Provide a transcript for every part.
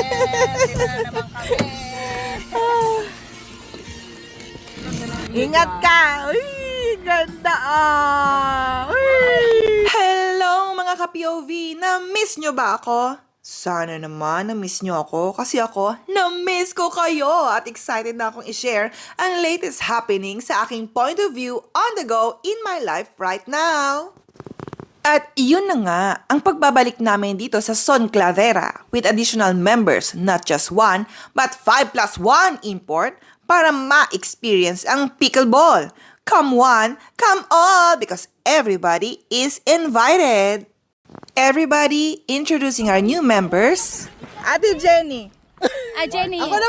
Dito na naman kami. Ingat ka! Uy, ganda Uy! Hello mga ka-POV! Na-miss nyo ba ako? Sana naman na-miss nyo ako kasi ako na-miss ko kayo at excited na akong i-share ang latest happening sa aking point of view on the go in my life right now. At iyon na nga ang pagbabalik namin dito sa Son Cladera with additional members, not just one, but 5+1 import para ma-experience ang pickleball. Come one, come all because everybody is invited. Everybody, introducing our new members. Ate Jenny. Jenny. Ako na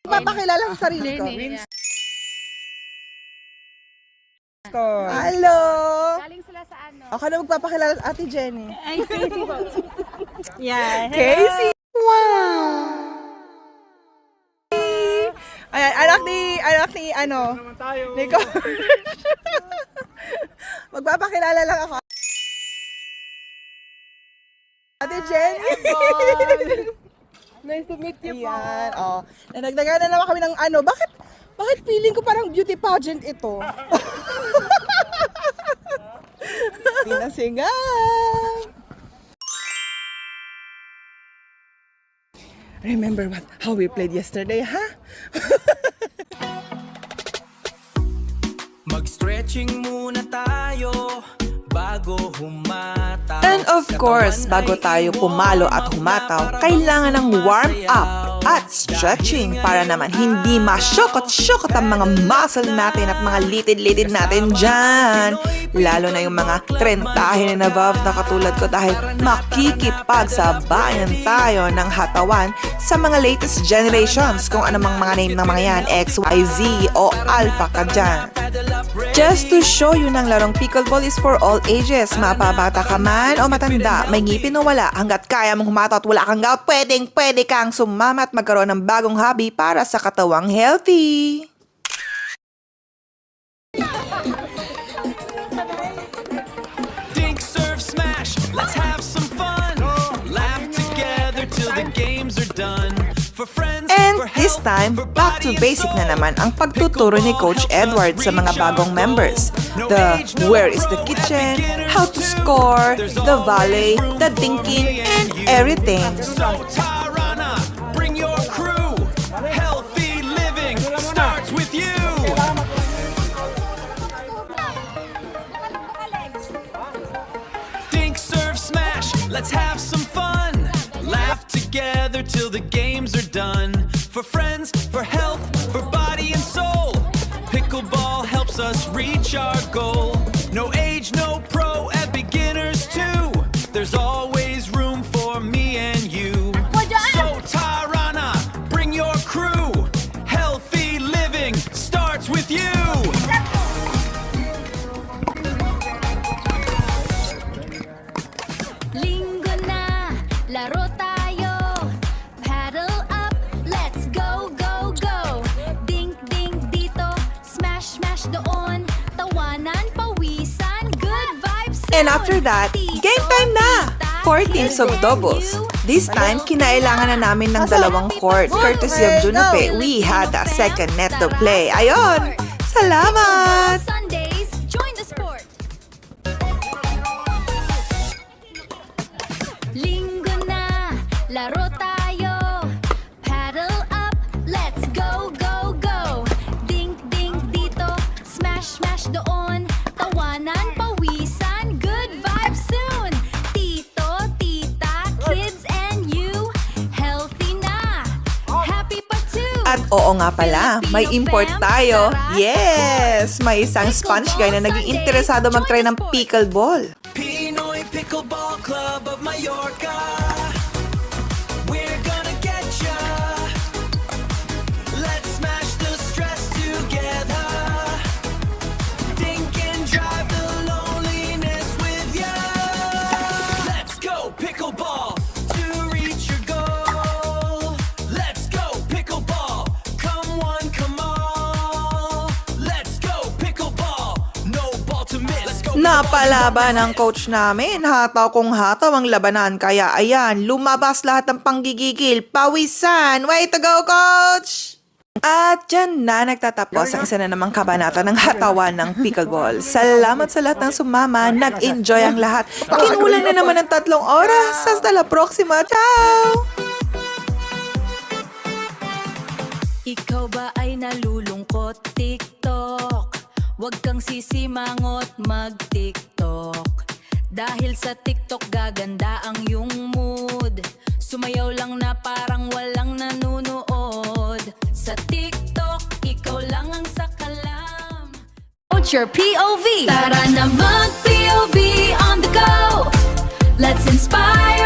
magpapakilala sa sarili ko. Hello. Galing sila sa ano? Ako na magpapakilala sa Ate Jenny. Ay, Casey po. Yeah. Casey. Wow. Ayan, anak ni ano. Nico. Magpapakilala lang ako. Ate Jenny. Nice to meet you po. Ayan, oh. Nagdagdagan na naman kami ng ano. Bakit feeling ko parang beauty pageant ito? Sinasingang. Remember how we played yesterday, ha? Mag-stretching muna tayo bago humataw. And of course, bago tayo pumalo at humataw, kailangan ng warm up at stretching para naman hindi masyokot-syokot ang mga muscle natin at mga litid-litid natin dyan. Lalo na yung mga 30 and above na katulad ko dahil makikipagsabayan tayo ng hatawan sa mga latest generations kung anumang mga name ng mga yan, X, Y, Z o Alpha ka dyan. Just to show you ng larong pickleball is for all ages. Mapabata ka man o matanda, may ngipin o wala, hanggat kaya mong humataw at wala kang gout, pwede kang sumama at magkaroon ng bagong hobby para sa katawang healthy. Dink, serve, smash, let's have some fun. Laugh together till the games are done. For friends, And for this health, time, for back to body and basic na soul. naman ang pagtuturo ni Coach Edward sa mga bagong members. The where is the kitchen, how to score, the volley, the dinking, and everything. So Tarana, bring your crew. Healthy living starts with you. Dink, serve, smash, let's have some fun. Laugh together till the games are done. For friends, for health, for body and soul. Pickleball helps us reach our goal. No age, no pro, and beginners too. There's always room for me and you. So Tarana, bring your crew. Healthy living starts with you. Linggo na, laro tayo. Paddle up, let's go, go, go. Dink, dink dito, smash, smash doon. Tawanan, pawisan, good vibes soon. And after that, game time na! 4 teams of doubles. This time, kinailangan na namin ng dalawang court. Courtesy of Junope, we had a second net to play. Ayon! Salamat! Sundays, join the sport. Linggo na, laro tayo. Paddle up, let's go, go, go. Dink, dink dito, smash, smash doon. Tawanan, pawisan, good vibes soon. Tito, tita, kids and you, healthy na. Happy pa too. At oo nga pala, may import tayo. Yes! May isang Spanish guy na naging interesado mag-try ng pickleball. Pinoy Pickleball Club of Mallorca. We're gonna get ya. Let's smash the stress together. Dink and drive the loneliness with ya. Let's go pickleball to reach your goal. Let's go pickleball. Come one, come all. Let's go pickleball. No ball to miss. Let's go Napalaban ng coach namin. Hataw kung hataw ang labanan. Kaya ayan, lumabas lahat ng panggigigil. Pawisan! Way to go, coach! At dyan na nagtatapos ang isa na namang kabanata ng hatawan ng pickleball. Salamat sa lahat ng sumama. Nag-enjoy ang lahat. Kinulang na naman ng 3 oras. Hasta la próxima. Ciao! Ikaw ba ay nalulungkot? TikTok, huwag kang sisimangot mag-TikTok. Dahil sa TikTok gaganda ang iyong mood. Sumayaw lang na parang walang nanunood. Sa TikTok, ikaw lang ang sakalam. Put your POV. Tara na mag-POV on the go. Let's inspire